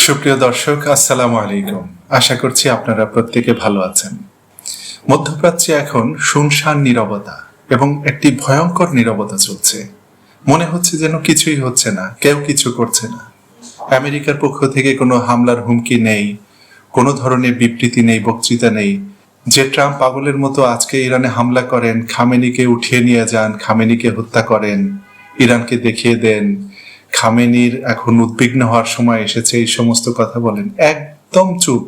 সুপ্রিয় দর্শক, আসসালামু আলাইকুম। আশা করছি আপনারা প্রত্যেকে ভালো আছেন। মধ্যপ্রাচ্যে এখন শুনশান নীরবতা এবং একটি ভয়ঙ্কর নীরবতা চলছে। মনে হচ্ছে যেন কিছুই হচ্ছে না, কেউ কিছু করছে না। আমেরিকার পক্ষ থেকে কোনো হামলার হুমকি নেই, কোনো ধরনের বিবৃতি নেই, বক্তৃতা নেই। যে ট্রাম্প পাগলের মতো আজকে ইরানে হামলা করেন, খামেনিকে উঠিয়ে নিয়ে যান, খামেনিকে হত্যা করেন, ইরানকে দেখিয়ে দেন, খামেনির এখন উদ্বিগ্ন হওয়ার সময় এসেছে, এই সমস্ত কথা বলেন, একদম চুপ।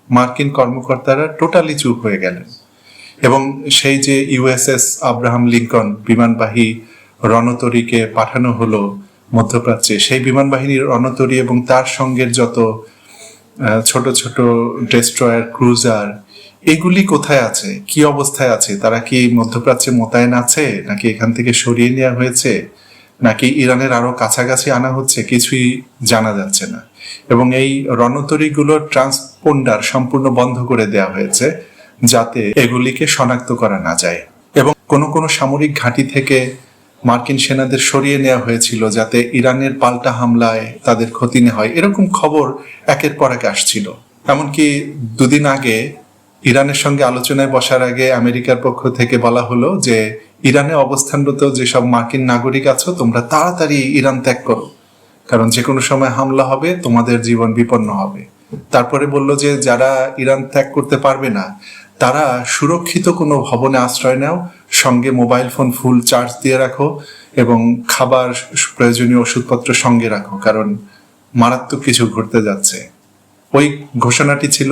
মার্কিন কর্মকর্তারা টোটালি চুপ হয়ে গেলেন। এবং সেই যে ইউএসএস আব্রাহাম লিঙ্কন বিমানবাহী রণতরীকে পাঠানো হলো মধ্যপ্রাচ্যে, সেই বিমান বাহিনীর রণতরী এবং তার সঙ্গের যত ছোট ছোট ডেস্ট্রয়ার, ক্রুজার, এগুলি কোথায় আছে, কি অবস্থায় আছে? তারা কি মধ্যপ্রাচ্যে মোতায়েন আছে, নাকি এখান থেকে সরিয়ে নেওয়া হয়েছে, নাকি ইরানের আরো কাছাকাছি আনা হচ্ছে? কিছুই জানা যাচ্ছে না। এবং এই রণতরীগুলোর ট্রান্সপন্ডার সম্পূর্ণ বন্ধ করে দেওয়া হয়েছে, যাতে এগুলিকে শনাক্ত করা না যায়। এবং কোনো কোনো সামরিক ঘাঁটি থেকে মার্কিন সেনাদের সরিয়ে নেওয়া হয়েছিল, যাতে ইরানের পাল্টা হামলায় তাদের ক্ষতি না হয়। এরকম খবর একের পর এক আসছিল। এমনকি দুদিন আগে ইরানের সঙ্গে আলোচনায় বসার আগে আমেরিকার পক্ষ থেকে বলা হলো যে ইরানে অবস্থানরত যেসব মার্কিন নাগরিক আছো, তোমরা তাড়াতাড়ি ইরান ত্যাগ করো, কারণ যে কোনো সময় হামলা হবে, তোমাদের জীবন বিপন্ন হবে। তারপরে বলল যে যারা ইরান ত্যাগ করতে পারবে না, তারা সুরক্ষিত কোনো ভবনে আশ্রয় নাও, সঙ্গে মোবাইল ফোন ফুল চার্জ দিয়ে রাখো এবং খাবার, প্রয়োজনীয় ওষুধপত্র সঙ্গে রাখো, কারণ মারাত্মক কিছু ঘটতে যাচ্ছে। ওই ঘোষণাটি ছিল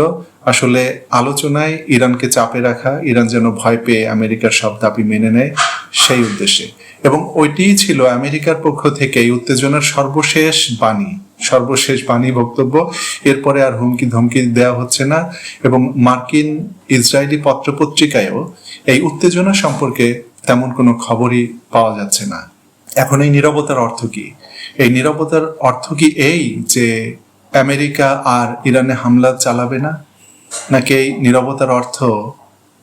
আসলে আলোচনায় ইরানকে চাপে রাখা, ইরান যেন ভয় পেয়ে আমেরিকার সব দাবি মেনে নেয়, সেই উদ্দেশ্যে। এবং ওইটিই ছিল আমেরিকার পক্ষ থেকে এই উত্তেজনার সর্বশেষ বাণী, বক্তব্য। এরপরে আর হুমকি ধমকি দেওয়া হচ্ছে না। এবং মার্কিন ইসরায়েলি পত্রপত্রিকায়ও এই উত্তেজনা সম্পর্কে তেমন কোনো খবরই পাওয়া যাচ্ছে না। এখন এই নীরবতার অর্থ কি? এই নীরবতার অর্থ কি এই যে আমেরিকা আর ইরানে হামলা চালাবে না, নাকি এই নীরবতার অর্থ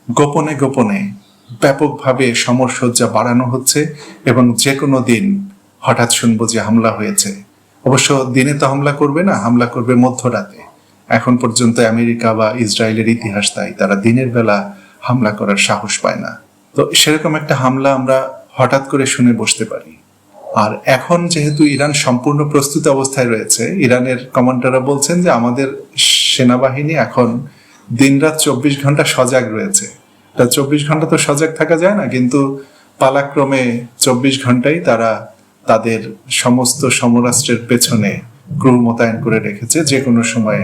গোপনে গোপনে ব্যাপকভাবে সমরসজ্জা বাড়ানো হচ্ছে এবং যে কোনো দিন হঠাৎ শুনবো যে হামলা হয়েছে? অবশ্য দিনে তো হামলা করবে না, হামলা করবে মধ্যরাতে। এখন পর্যন্ত আমেরিকা বা ইসরায়েলের ইতিহাস তাই, তারা দিনের বেলা হামলা করার সাহস পায় না। তো সেরকম একটা হামলা আমরা হঠাৎ করে শুনে বসতে পারি। আর এখন যেহেতু ইরান সম্পূর্ণ প্রস্তুত অবস্থায় রয়েছে, ইরানের কমান্ডাররা বলছেন যে আমাদের সেনাবাহিনী এখন দিনরাত 24 ঘন্টা সজাগ রয়েছে। 24 ঘন্টা তো সজাগ থাকা যায় না, কিন্তু পালাক্রমে 24 ঘন্টাই তারা তাদের সমস্ত সমরাস্ত্রের পেছনে ক্রু মোতায়েন করে রেখেছে, যে কোনো সময়ে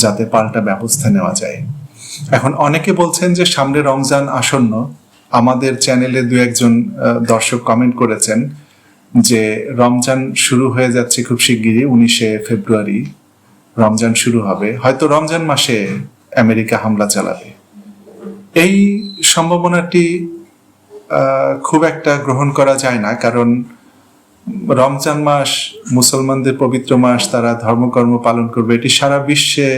যাতে পাল্টা ব্যবস্থা নেওয়া যায়। এখন অনেকে বলছেন যে সামনে রমজান আসন্ন। আমাদের চ্যানেলে দু একজন দর্শক কমেন্ট করেছেন যে রমজান শুরু হয়ে যাচ্ছে খুব শিগগিরই, 19শে ফেব্রুয়ারি রমজান শুরু হবে, হয়তো রমজান মাসে আমেরিকা হামলা চালাবে। এই সম্ভাবনাটি খুব একটা গ্রহণ করা যায় না, কারণ রমজান মাস মুসলমানদের পবিত্র মাস, তারা ধর্মকর্ম পালন করবে, এটি সারা বিশ্বে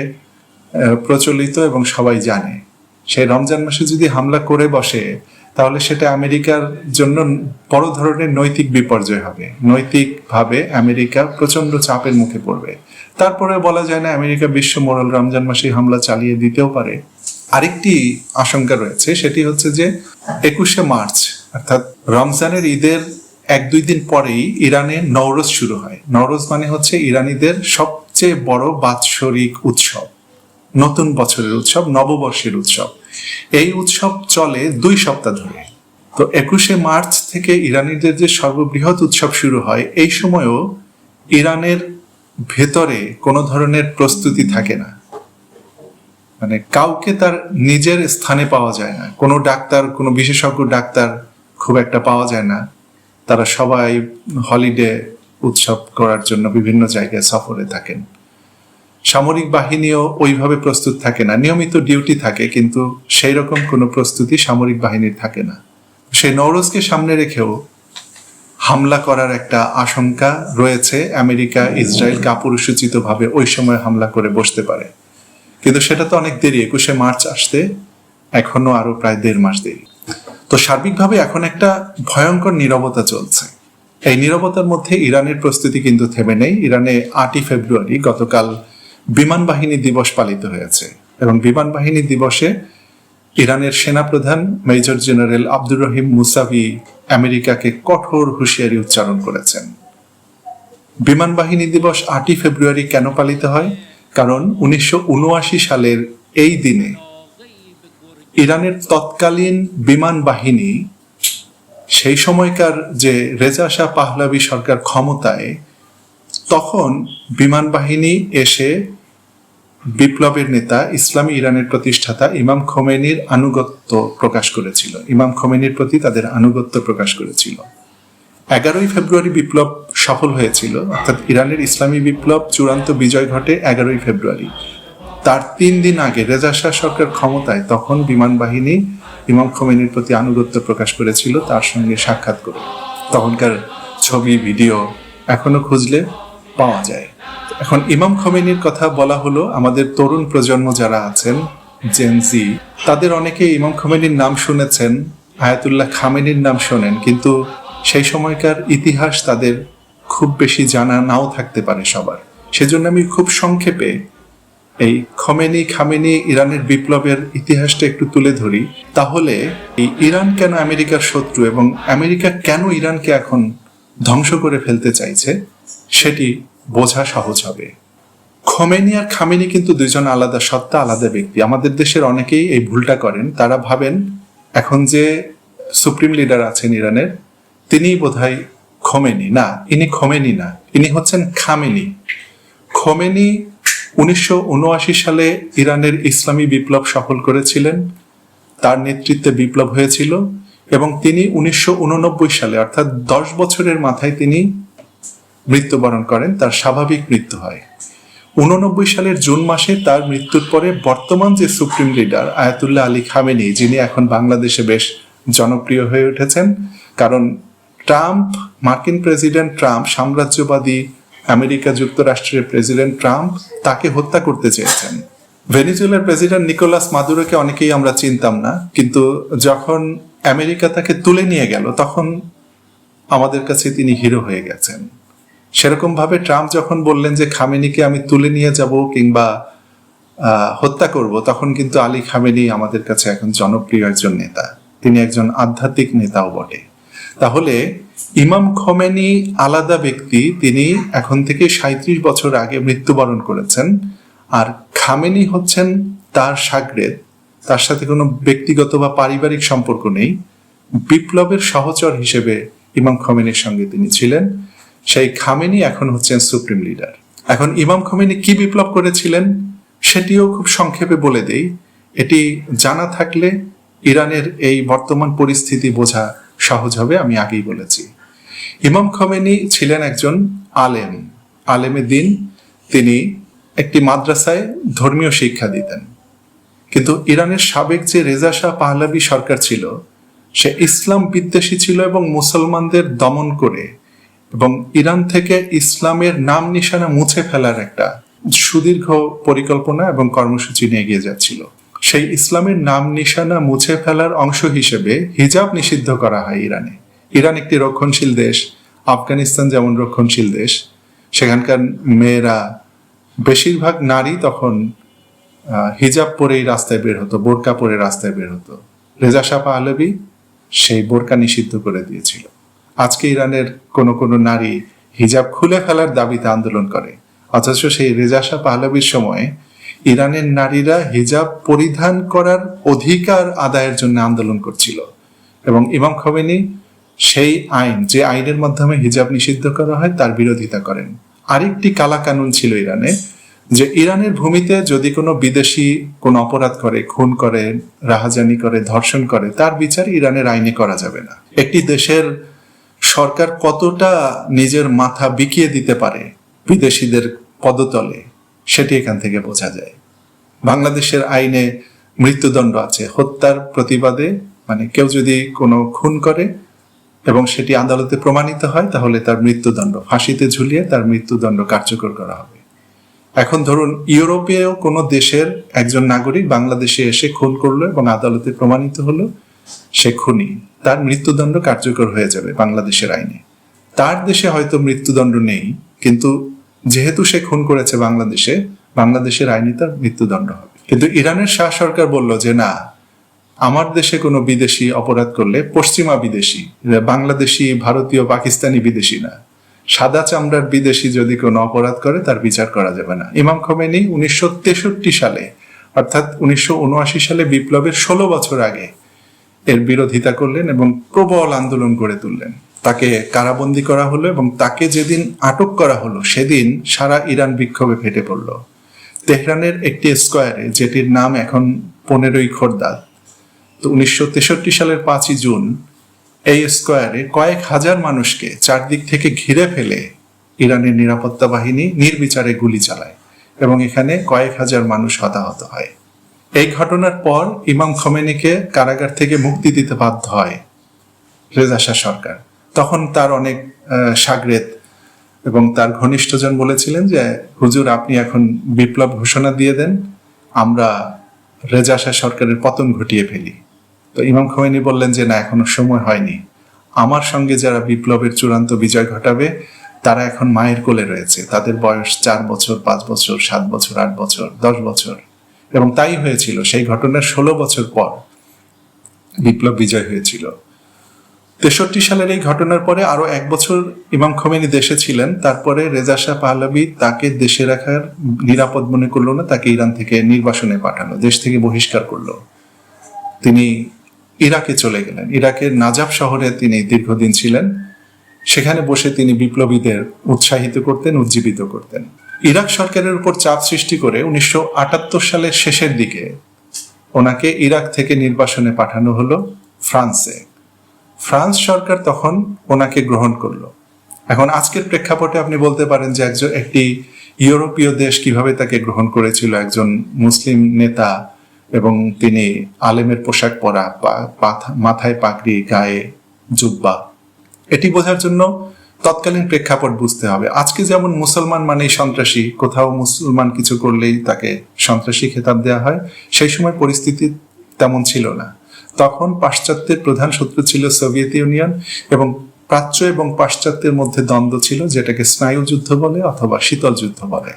প্রচলিত এবং সবাই জানে। সেই রমজান মাসে যদি হামলা করে বসে, তাহলে সেটা আমেরিকার জন্য বড় ধরনের নৈতিক বিপর্যয় হবে। নৈতিকভাবে আমেরিকা প্রচন্ড চাপের মুখে পড়বে। তারপরে বলা যায় না, আমেরিকা বিশ্ব মোড়ল রমজান মাসে হামলা চালিয়ে দিতেও পারে। আরেকটি আশঙ্কা রয়েছে, সেটি হচ্ছে যে 21শে মার্চ অর্থাৎ রমজানের ঈদের 1-2 দিন পরেই ইরানে নওরোজ শুরু হয়। নওরোজ মানে হচ্ছে ইরানিদের সবচেয়ে বড় বাৎসরিক উৎসব, নতুন বছরের উৎসব, নববর্ষের উৎসব। এই উৎসব চলে 2 সপ্তাহ ধরে। তো 21শে মার্চ থেকে ইরানিদের যে সর্ববৃহৎ উৎসব শুরু হয়, এই সময়ও ইরানের ভেতরে কোনো ধরনের প্রস্তুতি থাকে না। মানে কাউকে তার নিজের স্থানে পাওয়া যায় না, কোনো ডাক্তার, কোনো বিশেষজ্ঞ ডাক্তার খুব একটা পাওয়া যায় না। তারা সবাই হলিডে উৎসব করার জন্য বিভিন্ন জায়গায় সফরে থাকেন। সামরিক বাহিনীও ওইভাবে প্রস্তুত থাকে না, নিয়মিত ডিউটি থাকে, কিন্তু সেই রকম কোনো প্রস্তুতি সামরিক বাহিনীর থাকে না। সেই নওরোজকে সামনে রেখেও হামলা করার একটা আশঙ্কা রয়েছে। আমেরিকা ইসরায়েল কাপুরুষোচিতভাবে ওই সময় হামলা করে বসতে পারে, কিন্তু সেটা তো অনেক দেরি। 21শে মার্চ আসতে এখনো আরো প্রায় 1.5 মাস দেরি। তো সার্বিকভাবে এখন একটা ভয়ঙ্কর নীরবতা চলছে। এই নীরবতার মধ্যে ইরানের প্রস্তুতি কিন্তু থেমে নেই। ইরানে 8ই ফেব্রুয়ারি গতকাল বিমান বাহিনী দিবস পালিত হয়েছে এবং বিমান বাহিনী দিবসে ইরানের সেনাপ্রধান major general Abdur Rahim Musavi আমেরিকাকে কঠোর হুঁশিয়ারি উচ্চারণ করেছেন। বিমান বাহিনী দিবস 8ই ফেব্রুয়ারি কেন পালিত হয়? কারণ 1979 সালের এই দিনে ইরানের তৎকালীন বিমান বাহিনী, সেই সময়কার যে রেজা শাহ পাহলাভি সরকার ক্ষমতায়, তখন বিমান বাহিনী এসে বিপ্লবের নেতা ইসলামী ইরানের প্রতিষ্ঠাতা ইমাম খোমেনির আনুগত্য প্রকাশ করেছিল, ইমাম খোমেনির প্রতি তাদের আনুগত্য প্রকাশ করেছিল। 11ই ফেব্রুয়ারি বিপ্লব সফল হয়েছিল, অর্থাৎ ইরানের ইসলামী বিপ্লব চূড়ান্ত বিজয় ঘটে 11ই ফেব্রুয়ারি। তার 3 দিন আগে রেজা শাহ সরকার ক্ষমতায়, তখন বিমান বাহিনী ইমাম খোমেনির প্রতি আনুগত্য প্রকাশ করেছিল তার সঙ্গে সাক্ষাৎ করে। তখনকার ছবি, ভিডিও এখনো খুঁজলে পাওয়া যায়। এখন ইমাম খোমেনির কথা বলা হলো, আমাদের তরুণ প্রজন্ম যারা আছেন, জেন জি, তাদের অনেকে ইমাম খোমেনির নাম শুনেছেন, আয়াতুল্লাহ খামেনির নাম শোনেন, কিন্তু সেই সময়কার ইতিহাস তাদের খুব বেশি জানা নাও থাকতে পারে সবার। সেজন্য আমি খুব সংক্ষেপে এই খামেনি ইরানের বিপ্লবের ইতিহাসটা একটু তুলে ধরি। তাহলে এই ইরান কেন আমেরিকার শত্রু এবং আমেরিকা কেন ইরানকে এখন ধ্বংস করে ফেলতে চাইছে সেটি বোঝা সহজ হবে। খোমেনি আর খামেনি কিন্তু দুইজন আলাদা সত্তা, আলাদা ব্যক্তি। আমাদের দেশের অনেকেই এই ভুলটা করেন, তারা ভাবেন এখন যে সুপ্রিম লিডার আছেন ইরানের তিনি বোধহয় খোমেনি। না, ইনি খোমেনি না, ইনি হচ্ছেন খামেনি। খোমেনি 1979 সালে ইরানের ইসলামী বিপ্লব সফল করেছিলেন, তার নেতৃত্বে বিপ্লব হয়েছিল এবং তিনি 1989 সালে, অর্থাৎ 10 বছরের মাথায় তিনি মৃত্যুবরণ করেন, তার স্বাভাবিক মৃত্যু হয়। 89 সালের জুন মাসে তার মৃত্যুর পরে বর্তমান যে supreme leader Ayatollah Ali Khamenei, যিনি এখন বাংলাদেশে বেশ জনপ্রিয় হয়ে উঠেছেন, কারণ মার্কিন প্রেসিডেন্ট ট্রাম্প, সাম্রাজ্যবাদী আমেরিকা যুক্তরাষ্ট্রের প্রেসিডেন্ট ট্রাম্প তাকে হত্যা করতে চেয়েছেন। ভেনেজুয়েলার প্রেসিডেন্ট নিকোলাস মাদুরোকে অনেকেই আমরা চিনতাম না, কিন্তু যখন আমেরিকা তাকে তুলে নিয়ে গেল তখন আমাদের কাছে তিনি হিরো হয়ে গেছেন। সেরকম ভাবে ট্রাম্প যখন বললেন যে খামেনিকে আমি তুলে নিয়ে যাব কিংবা হত্যা করব, তখন কিন্তু আলী খামেনি আমাদের কাছে এখন জনপ্রিয় একজন নেতা, তিনি একজন আধ্যাত্মিক নেতাও বটে। তাহলে ইমাম খোমেনি আলাদা ব্যক্তি, তিনি এখন থেকে 37 বছর আগে মৃত্যুবরণ করেছেন, আর খামেনি হচ্ছেন তার শাগরেদ, তার সাথে কোনো ব্যক্তিগত বা পারিবারিক সম্পর্ক নেই। বিপ্লবের সহচর হিসেবে ইমাম খোমেনির সঙ্গে তিনি ছিলেন। সেই খামেনি এখন হচ্ছেন সুপ্রিম লিডার। এখন ইমাম খোমেনি কি বিপ্লব করেছিলেন সেটিও খুব সংক্ষেপে বলে দেই, এটি জানা থাকলে ইরানের এই বর্তমান পরিস্থিতি বোঝা সহজ হবে। আমি আগেই বলেছি, ইমাম খোমেনি ছিলেন একজন আলেমে দিন। তিনি একটি মাদ্রাসায় ধর্মীয় শিক্ষা দিতেন, কিন্তু ইরানের সাবেক যে রেজা শাহ পাহলাভি সরকার ছিল সে ইসলাম বিদ্বেষী ছিল এবং মুসলমানদের দমন করে এবং ইরান থেকে ইসলামের নাম নিশানা মুছে ফেলার একটা সুদীর্ঘ পরিকল্পনা এবং কর্মসূচি নিয়ে এগিয়ে যাচ্ছিল। সেই ইসলামের নাম নিশানা মুছে ফেলার অংশ হিসেবে হিজাব নিষিদ্ধ করা হয় ইরানে। ইরান একটি রক্ষণশীল দেশ, আফগানিস্তান যেমন রক্ষণশীল দেশ, সেখানকার মেয়েরা, বেশিরভাগ নারী তখন হিজাব পরেই রাস্তায় বের হতো, বোরকা পরে রাস্তায় বের হতো। রেজা শাহ পাহলাভি সেই বোরকা নিষিদ্ধ করে দিয়েছিল। আজকে ইরানের কোনো নারী হিজাব খুলে ফেলার দাবিতে আন্দোলন করে, অথচ সেই রেজা শাহ পাহলাভির সময় ইরানের নারীরা হিজাব পরিধান করার অধিকার আদায়ের জন্য আন্দোলন করছিল এবং ইমাম খোমেনি সেই আইন, যে আইনের মাধ্যমে হিজাব নিষিদ্ধ করা হয়, তার বিরোধিতা করেন। আরেকটি কালা কানুন ছিল ইরানে, যে ইরানের ভূমিতে যদি কোনো বিদেশি কোনো অপরাধ করে, খুন করে, রাহাজানি করে, ধর্ষণ করে, তার বিচার ইরানের আইনে করা যাবে না। একটি দেশের সরকার কতটা নিজের মাথা বিকিয়ে দিতে পারে বিদেশিদের পদতলে, সেটি এখান থেকে বোঝা যায়। বাংলাদেশের আইনে মৃত্যুদণ্ড আছে হত্যার প্রতিবাদে, মানে কেউ যদি কোনো খুন করে এবং সেটি আদালতে প্রমাণিত হয় তাহলে তার মৃত্যুদণ্ড, ফাঁসিতে ঝুলিয়ে তার মৃত্যুদণ্ড কার্যকর করা হবে। এখন ধরুন ইউরোপীয় কোনো দেশের একজন নাগরিক বাংলাদেশে এসে খুন করলো এবং আদালতে প্রমাণিত হলো সে খুনি, তার মৃত্যুদণ্ড কার্যকর হয়ে যাবে বাংলাদেশের আইনে। তার দেশে হয়তো মৃত্যুদণ্ড নেই, কিন্তু যেহেতু সে খুন করেছে বাংলাদেশে, বাংলাদেশের আইনে তার মৃত্যুদণ্ড হবে। কিন্তু ইরানের শাহ সরকার বলল যে না, আমার দেশে কোনো বিদেশি অপরাধ করলে, পশ্চিমা বিদেশি, বাংলাদেশি, ভারতীয়, পাকিস্তানি বিদেশি না, সাদা চামড়ার বিদেশি যদি কোনো অপরাধ করে তার বিচার করা যাবে না। ইমাম খোমেনি 1963 সালে, অর্থাৎ 1979 সালে বিপ্লবের 16 বছর আগে এর বিরোধিতা করলেন এবং প্রবল আন্দোলন গড়ে তুললেন। তাকে কারাবন্দী করা হলো এবং তাকে যেদিন আটক করা হলো সেদিন সারা ইরান বিক্ষোভে ফেটে পড়ল। তেহরানের একটি স্কোয়ারে, যেটির নাম এখন 15ই খোরদাদ, তো 1963 সালের 5ই জুন এই স্কোয়ারে কয়েক হাজার মানুষকে চারদিক থেকে ঘিরে ফেলে ইরানের নিরাপত্তা বাহিনী নির্বিচারে গুলি চালায় এবং এখানে কয়েক হাজার মানুষ হতাহত হয়। এই ঘটনার পর ইমাম খোমেনিকে কারাগার থেকে মুক্তি দিতে বাধ্য হয় রেজা শাহ সরকার। তখন তার অনেক শাগরেদ এবং তার ঘনিষ্ঠজন বলেছিলেন যে হুজুর, আপনি এখন বিপ্লব ঘোষণা দিয়ে দেন, আমরা রেজা শাহ সরকারের পতন ঘটিয়ে ফেলি। তো ইমাম খোমেনি বললেন যে না, এখনো সময় হয়নি, আমার সঙ্গে যারা বিপ্লবের চূড়ান্ত বিজয় ঘটাবে তারা এখন মায়ের কোলে রয়েছে, তাদের বয়স 4 বছর, 5 বছর, 7 বছর, 8 বছর, 10 বছর। এবং তাই হয়েছিল। সেই ঘটনার 16 বছর পর বিপ্লব বিজয় হয়েছিল। 63 সালের এই ঘটনার পরে আরো 1 বছর ইমাম খোমেনি দেশে ছিলেন। তারপরে রেজা শাহ পাহলাভি তাকে দেশে রাখার নিরাপদ মনে করলো না, তাকে ইরান থেকে নির্বাসনে পাঠালো, দেশ থেকে বহিষ্কার করলো। তিনি ইরাকে চলে গেলেন। ইরাকের নাজাফ শহরে তিনি দীর্ঘদিন ছিলেন। সেখানে বসে তিনি বিপ্লবীদের উৎসাহিত করতেন, উজ্জীবিত করতেন। ইরাক সরকারের উপর চাপ সৃষ্টি করে 1978 সালের শেষের দিকে ওনাকে ইরাক থেকে নির্বাসনে পাঠানো হলো ফ্রান্সে। ফ্রান্স সরকার তখন ওনাকে গ্রহণ করলো। এখন আজকের প্রেক্ষাপটে আপনি বলতে পারেন যে একটি ইউরোপীয় দেশ কিভাবে তাকে গ্রহণ করেছিল, একজন মুসলিম নেতা এবং তিনি আলেমের পোশাক পরা, মাথায় পাগড়ি, গায়ে জুব্বা। এটি বোঝার জন্য তৎকালীন প্রেক্ষাপট বুঝতে হবে। আজকে যেমন মুসলমান মানেই সন্ত্রাসী, কোথাও মুসলমান কিছু করলেই তাকে সন্ত্রাসী খেতাব দেওয়া হয়, সেই সময় পরিস্থিতি তেমন ছিল না। তখন পাশ্চাত্যের প্রধান শত্রু ছিল সোভিয়েত ইউনিয়ন এবং প্রাচ্য এবং পাশ্চাত্যের মধ্যে দ্বন্দ্ব ছিল, যেটাকে স্নায়ু যুদ্ধ বলে অথবা শীতল যুদ্ধ বলে।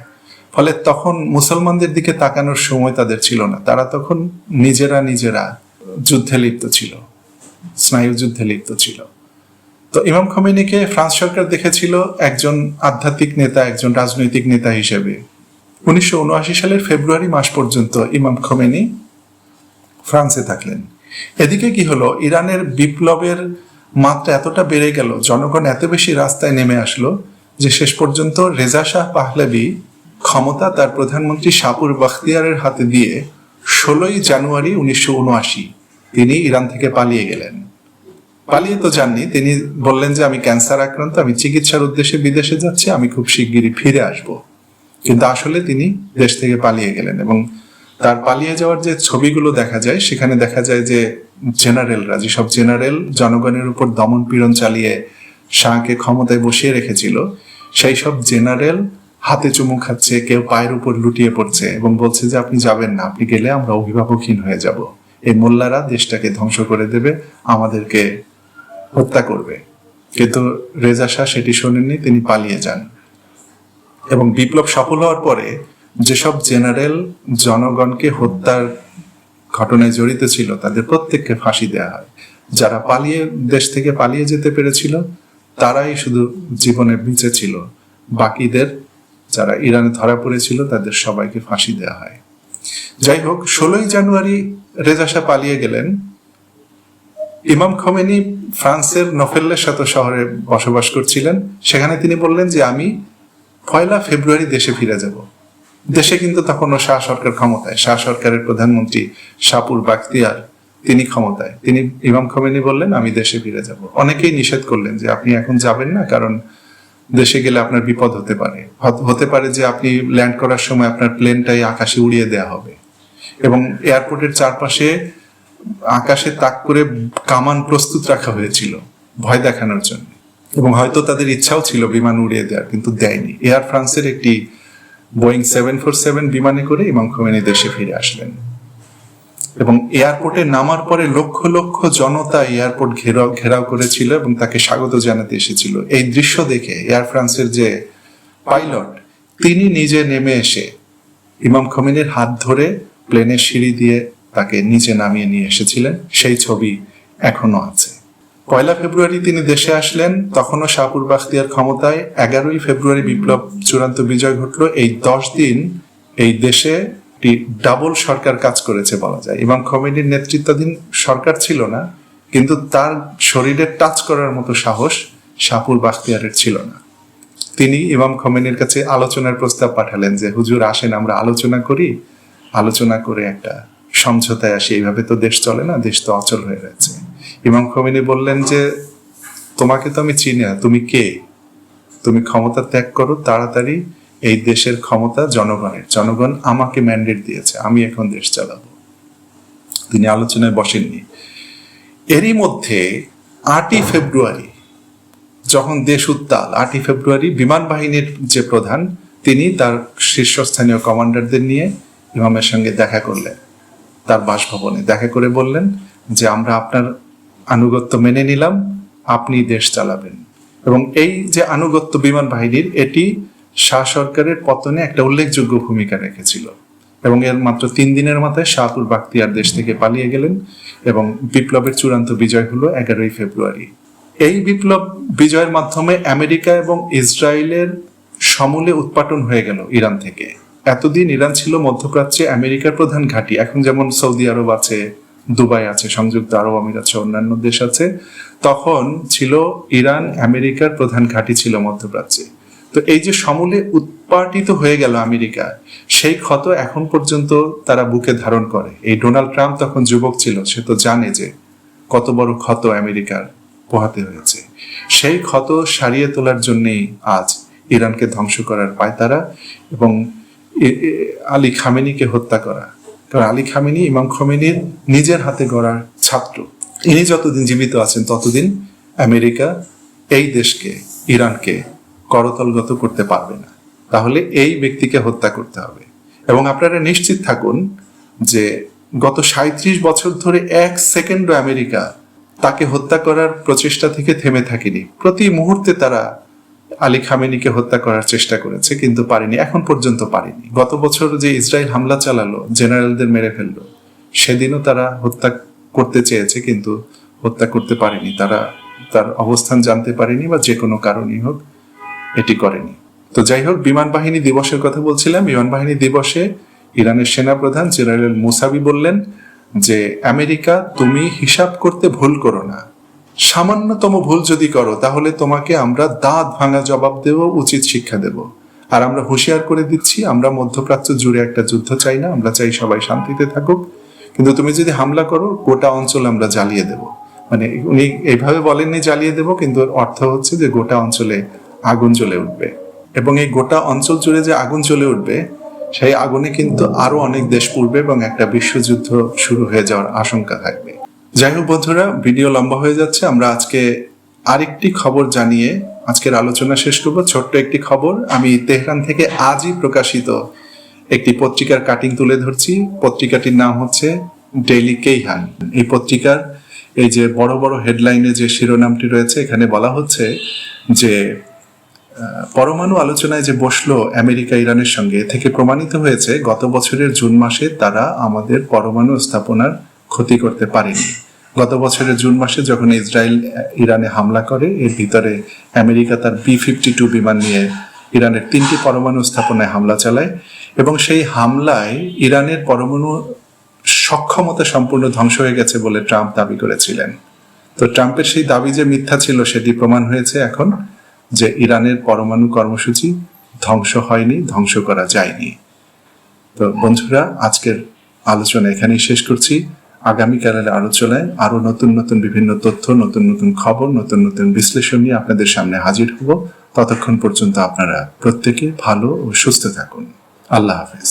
ফলে তখন মুসলমানদের দিকে তাকানোর সময় তাদের ছিল না। তারা তখন নিজেরা যুদ্ধে লিপ্ত ছিল, স্নায়ু যুদ্ধে লিপ্ত ছিল। তো ইমাম খোমেনিকে ফ্রান্স সরকার দেখেছিল একজন আধ্যাত্মিক নেতা, একজন রাজনৈতিক নেতা হিসেবে। 1979 সালের ফেব্রুয়ারি মাস পর্যন্ত ইমাম খোমেনি ফ্রান্সে থাকলেন। এদিকে কি হলো, ইরানের বিপ্লবের মাত্রা এতটা বেড়ে গেল, জনগণ এত বেশি রাস্তায় নেমে আসলো যে শেষ পর্যন্ত রেজা শাহ পাহলাভি ক্ষমতা তার প্রধানমন্ত্রী শাপুর বাখতিয়ারের হাতে দিয়ে 16ই জানুয়ারি 1979 তিনি ইরান থেকে পালিয়ে গেলেন। পালিয়ে তো যাননি, তিনি বললেন যে আমি ক্যান্সার আক্রান্ত, আমি চিকিৎসার উদ্দেশ্যে বিদেশে যাচ্ছি, আমি খুব শিগগিরই ফিরে আসব। কিন্তু আসলে তিনি দেশ থেকে পালিয়ে গেলেন এবং তার পালিয়ে যাওয়ার যে ছবিগুলো দেখা যায়, সেখানে দেখা যায় যে জেনারেলরা, যেসব জেনারেল জনগণের উপর দমন পীড়ন চালিয়ে শাহকে ক্ষমতায় বসিয়ে রেখেছিল, সেই সব জেনারেল হাতে চুমু খাচ্ছে, কেউ পায়ের উপর লুটিয়ে পড়ছে এবং বলছে যে আপনি যাবেন না, আপনি গেলে আমরা অভিভাবকহীন হয়ে যাব, এই মোল্লারা দেশটাকে ধ্বংস করে দেবে, আমাদেরকে হত্যা করবে। কিন্তু রেজা শাহ সেটি শোনেননি, তিনি পালিয়ে যান। এবং বিপ্লব সফল হওয়ার পরে যেসব জেনারেল জনগণকে হত্যার ঘটনায় জড়িত ছিল তাদের প্রত্যেককে ফাঁসি দেওয়া হয়। যারা দেশ থেকে পালিয়ে যেতে পেরেছিল তারাই শুধু জীবনে বেঁচে ছিল, বাকিদের যারা ইরানে ধরা পড়েছিল তাদের সবাইকে ফাঁসি দেওয়া হয়। যাই হোক, 16ই জানুয়ারি রেজা শাহ পালিয়ে গেলেন। ইমাম খোমেনি ফ্রান্সের নফেল্লের সাথে শহরে বসবাস করছিলেন। সেখানে তিনি বললেন যে আমি 1 ফেব্রুয়ারি দেশে ফিরে যাব। দেশে কিন্তু তখনও শাহ সরকার ক্ষমতায়, শাহ সরকারের প্রধানমন্ত্রী শাপুর বাখতিয়ার তিনি ক্ষমতায়। তিনি ইমাম খোমেনি বললেন আমি দেশে ফিরে যাব। অনেকেই নিষেধ করলেন যে আপনি এখন যাবেন না, কারণ দেশে গেলে আপনার বিপদ হতে পারে যে আপনি ল্যান্ড করার সময় আপনার প্লেনটাই আকাশে উড়িয়ে দেওয়া হবে এবং এয়ারপোর্টের চারপাশে আকাশে তাক করে কামান প্রস্তুত রাখা হয়েছিল ভয় দেখানোর জন্য, এবং হয়তো তাদের ইচ্ছাও ছিল বিমান উড়িয়ে দেওয়ার, কিন্তু দেয়নি। এয়ার ফ্রান্সের একটি বোয়িং 747 বিমানে করে ইমাম খোমেনি দেশে ফিরে আসলেন এবং এয়ারপোর্টে নামার পরে লক্ষ লক্ষ জনতা এয়ারপোর্ট ঘেরাও করেছিল এবং তাকে স্বাগত জানাতে এসেছিল। এই দৃশ্য দেখে এয়ার ফ্রান্সের যে পাইলট তিনি নিজে নেমে এসে ইমাম খোমেনির হাত ধরে প্লেনের সিঁড়ি দিয়ে তাকে নিচে নামিয়ে নিয়ে এসেছিলেন, সেই ছবি এখনো আছে। 1 ফেব্রুয়ারি তিনি দেশে আসলেন, তখনও শাহপুর বাখতিয়ার ক্ষমতায়। 11 ফেব্রুয়ারি বিপ্লব চূড়ান্ত বিজয় ঘটলো। এই 10 দিন এই দেশে ডাবল সরকার কাজ করেছে বলা যায়। ইমাম খোমেনির নেতৃত্বাধীন সরকার ছিল না, কিন্তু তার শরীরে টাচ করার মতো সাহস শাহপুর বাখতিয়ারের ছিল না। তিনি ইমাম খোমেনির কাছে আলোচনার প্রস্তাব পাঠালেন যে হুজুর আসেন আমরা আলোচনা করি, আলোচনা করে একটা সমঝোতায় আসি, এইভাবে তো দেশ চলে না, দেশ তো অচল হয়ে গেছে। ইমাম খোমেনি বললেন যে তোমাকে তো আমি চিনি না, তুমি কে? তুমি ক্ষমতা ত্যাগ করো তাড়াতাড়ি, এই দেশের ক্ষমতা জনগণের, জনগণ আমাকে ম্যান্ডেট দিয়েছে, আমি এখন দেশ চালাবো। তিনি আলোচনায় বসেননি। এরই মধ্যে 8 ফেব্রুয়ারি যখন দেশ উত্তাল, 8 ফেব্রুয়ারি বিমান বাহিনীর যে প্রধান তিনি তার শীর্ষস্থানীয় কমান্ডারদের নিয়ে ইমামের সঙ্গে দেখা করলেন, তার বাসভবনে দেখা করে বললেন যে আমরা আপনার আনুগত্য মেনে নিলাম, আপনি দেশ চালাবেন। এবং এই যে আনুগত্য বিমান বাহিনীর, এটি শাহ সরকারের পতনে একটা উল্লেখযোগ্য ভূমিকা রেখেছিল। এবং এর মাত্র 3 দিনের মাথায় শাহপুর বাখতিয়ার দেশ থেকে পালিয়ে গেলেন এবং বিপ্লবের চূড়ান্ত বিজয় হলো 11 ফেব্রুয়ারি। এই বিপ্লব বিজয়ের মাধ্যমে আমেরিকা এবং ইসরায়েলের সমূলে উৎপাটন হয়ে গেল ইরান থেকে। এতদিন ইরান ছিল মধ্যপ্রাচ্যে আমেরিকার প্রধান ঘাঁটি। এখন যেমন সৌদি আরব আছে, দুবাই আছে, সংযুক্ত আরব আমিরাত আছে, অন্যান্য দেশ আছে, তখন ছিল ইরান আমেরিকার প্রধান ঘাঁটি ছিল মধ্যপ্রাচ্যে। তো এই যে সমূলে উৎপাটিত হয়ে গেল আমেরিকা, সেই ক্ষত এখন পর্যন্ত তারা বুকে ধারণ করে। এই ডোনাল্ড ট্রাম্প তখন যুবক ছিল, সে তো জানে যে কত বড় ক্ষত আমেরিকার পোহাতে হয়েছে। সেই ক্ষত সারিয়ে তোলার জন্যই আজ ইরানকে ধ্বংস করার পায়তারা এবং আলী খামেনিকে হত্যা করা। কারণ আলী খামেনি ইমাম খোমেনির নিজের হাতে গড়ার ছাত্র। ইনি যতদিন জীবিত আছেন ততদিন আমেরিকা এই দেশকে, ইরানকে করতলগত করতে পারবে না। তাহলে এই ব্যক্তিকে হত্যা করতে হবে। এবং আপনারা নিশ্চিত থাকুন যে গত 37 বছর ধরে 1 সেকেন্ডও আমেরিকা তাকে হত্যা করার প্রচেষ্টা থেকে থেমে থাকেনি। প্রতি মুহূর্তে তারা আলী খামেনিকে হত্যা করার চেষ্টা করেছে, কিন্তু পারেনি, এখন পর্যন্ত পারেনি। গত বছর যে ইসরায়েল হামলা চালালো, জেনারেলদের মেরে ফেললো, সেদিনও তারা হত্যা করতে চেয়েছে, কিন্তু হত্যা করতে পারেনি। তারা তার অবস্থান জানতে পারেনি, বা যে কোনো কারণই হোক এটি করেনি। তো যাই হোক, বিমান বাহিনী দিবসের কথা বলছিলাম। বিমান বাহিনী দিবসে ইরানের সেনাপ্রধান জেনারেল মুসাবি বললেন যে আমেরিকা, তুমি হিসাব করতে ভুল করো না, সামান্যতম ভুল যদি করো তাহলে তোমাকে আমরা দাঁত ভাঙা জবাব দেব, উচিত শিক্ষা দেব। আর আমরা হুঁশিয়ার করে দিচ্ছি, আমরা মধ্যপ্রাচ্য জুড়ে একটা যুদ্ধ চাই না, আমরা চাই সবাই শান্তিতে থাকুক, কিন্তু তুমি যদি হামলা করো গোটা অঞ্চল আমরা জ্বালিয়ে দেব। মানে উনি এইভাবে বলেননি জ্বালিয়ে দেব, কিন্তু অর্থ হচ্ছে যে গোটা অঞ্চলে আগুন জ্বলে উঠবে। এবং এই গোটা অঞ্চল জুড়ে যে আগুন জ্বলে উঠবে, সেই আগুনে কিন্তু আরো অনেক দেশ পুড়বে এবং একটা বিশ্বযুদ্ধ শুরু হয়ে যাওয়ার আশঙ্কা থাকবে। যাই হোক বন্ধুরা, ভিডিও লম্বা হয়ে যাচ্ছে। আমরা আজকে আরেকটি খবর জানিয়ে আজকের আলোচনা শেষ করব। ছোট্ট একটি খবর, আমি তেহরান থেকে আজই প্রকাশিত একটি পত্রিকার কাটিং তুলে ধরছি। পত্রিকাটির নাম হচ্ছে ডেইলি কেইহান। এই পত্রিকার এই যে বড় বড় হেডলাইনে যে শিরোনামটি রয়েছে, এখানে বলা হচ্ছে যে পরমাণু আলোচনায় যে বসলো আমেরিকা ইরানের সঙ্গে, থেকে প্রমাণিত হয়েছে গত বছরের জুন মাসে তারা আমাদের পরমাণু স্থাপনার ক্ষতি করতে পারেনি। গত বছরের জুন মাসে যখন ইসরায়েল ইরানে হামলা করে, এর ভিতরে আমেরিকা তার B-52 বিমান নিয়ে ইরানের 3টি পরমাণু স্থাপনায় হামলা চালায় এবং সেই হামলায় ইরানের পরমাণু সক্ষমতা সম্পূর্ণ ধ্বংস হয়ে গেছে বলে ট্রাম্প দাবি করেছিলেন। তো ট্রাম্পের সেই দাবি যে মিথ্যা ছিল, সেটি প্রমাণ হয়েছে এখন যে ইরানের পরমাণু কর্মসূচি ধ্বংস হয়নি, ধ্বংস করা যায়নি। তো বন্ধুরা, আজকের আলোচনা এখানেই শেষ করছি। আগামীকালের আলোচনায় আরো নতুন নতুন বিভিন্ন তথ্য, নতুন নতুন খবর, নতুন নতুন বিশ্লেষণ নিয়ে আপনাদের সামনে হাজির হব। ততক্ষণ পর্যন্ত আপনারা প্রত্যেকে ভালো ও সুস্থ থাকুন। আল্লাহ হাফেজ।